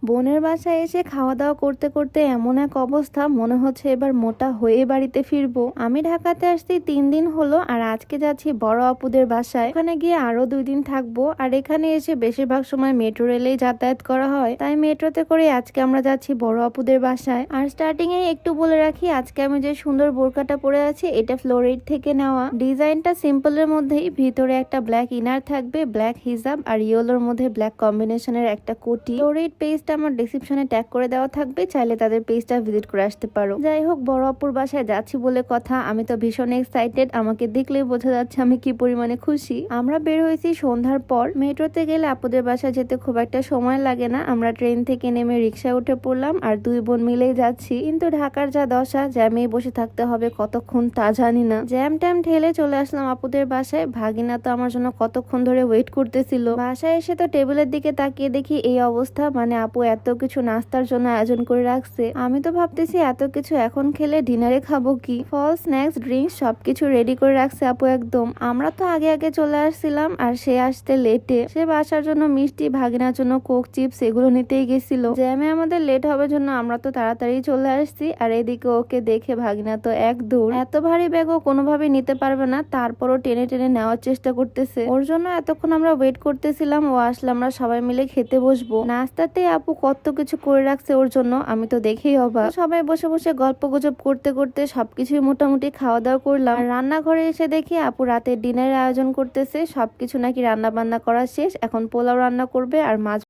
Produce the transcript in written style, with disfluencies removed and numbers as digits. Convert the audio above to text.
বোনের বাসায় এসে খাওয়া দাওয়া করতে করতে এমন এক অবস্থা, মনে হচ্ছে এবার মোটা হয়ে বাড়িতে ফিরবো। আমি ঢাকাতে আসছি 3 দিন হলো, আর আজকে যাচ্ছি বড় আপুদের বাসায়। ওখানে গিয়ে আরো 2 দিন থাকবো। আর এখানে এসে বেশিরভাগ সময় মেট্রো রেলেই যাতায়াত করা হয়, তাই মেট্রোতে করে আজকে আমরা যাচ্ছি বড় আপুদের বাসায়। আর স্টার্টিং এ একটু বলে রাখি, আজকে আমি যে সুন্দর বোরকাটা পরে আছি এটা ফ্লোরিড থেকে নেওয়া। ডিজাইনটা সিম্পলের মধ্যেই, ভিতরে একটা ব্ল্যাক ইনার থাকবে, ব্ল্যাক হিজাব আর ইয়েলোর মধ্যে ব্ল্যাক কম্বিনেশনের একটা কোটি। ফ্লোরিড পেজটা আমার ডেসক্রিপশনে ট্যাগ করে দেওয়া থাকবে, চাইলে তাদের পেজটা ভিজিট করে আসতে পারো। যাই হোক, বড় আপুর বাসায় যাচ্ছি বলে কথা, আমি তো ভীষণ এক্সাইটেড। আমাকে দেখলেই বোঝা যাচ্ছে আমি কি পরিমাণে খুশি। আমরা বের হয়েছি সন্ধ্যার পর। মেট্রোতে গেলে আপুদের বাসায় যেতে খুব একটা সময় লাগে না। আমরা ট্রেন থেকে নেমে রিক্সায় উঠে পড়লাম, আর 2 বোন মিলেই যাচ্ছি। কিন্তু ঢাকার যা দশা, জ্যামেই বসে থাকতে হবে কতক্ষণ তা জানি না। জ্যাম ট্যাম ঠেলে চলে আসলাম আপুদের বাসায়। ভাগিনা তো আমার জন্য কতক্ষণ ধরে ওয়েট করতেছিল। বাসায় এসে তো টেবিলের দিকে তাকিয়ে দেখি এই অবস্থা, মানে আপু এত কিছু নাস্তার জন্য আয়োজন করে রাখছে। আমি তো ভাবতেছি এত কিছু এখন খেলে ডিনারে খাবো কি। ফল, স্ন্যাক্স, ড্রিঙ্কস সবকিছু রেডি করে রাখছে আপু একদম। আমরা তো আগে আগে চলে আসছিলাম, আর সে আসতে লেটে। সে বাসার জন্য মিষ্টি, ভাগিনার জন্য কোক, চিপস এগুলো নিতেই গেছিল। জ্যামে আমাদের লেট হবে জন্য আমরা তো তাড়াতাড়ি চলে আসছি। আর এদিকে ওকে দেখে ভাগিনা তো এক দৌড়। এত ভারী ব্যাগও কোনোভাবে নিতে পারবে না, তারপরও টেনে টেনে নেওয়ার চেষ্টা করতেছে। ওর জন্য এতক্ষণ আমরা ওয়েট করতেছিলাম, ও আসলে আমরা সবাই মিলে খেতে বসবো। নাস্তাতে আপু কত কিছু করে রাখছে ওর জন্য, আমি তো দেখেই অবাক। সবাই বসে বসে গল্প গুজব করতে করতে সবকিছুই মোটামুটি খাওয়া দাওয়া করলাম। আর রান্নাঘরে এসে দেখি আপু রাতের ডিনারের আয়োজন করতেছে। সবকিছু নাকি রান্না বান্না করা শেষ, এখন পোলাও রান্না করবে আর মাছ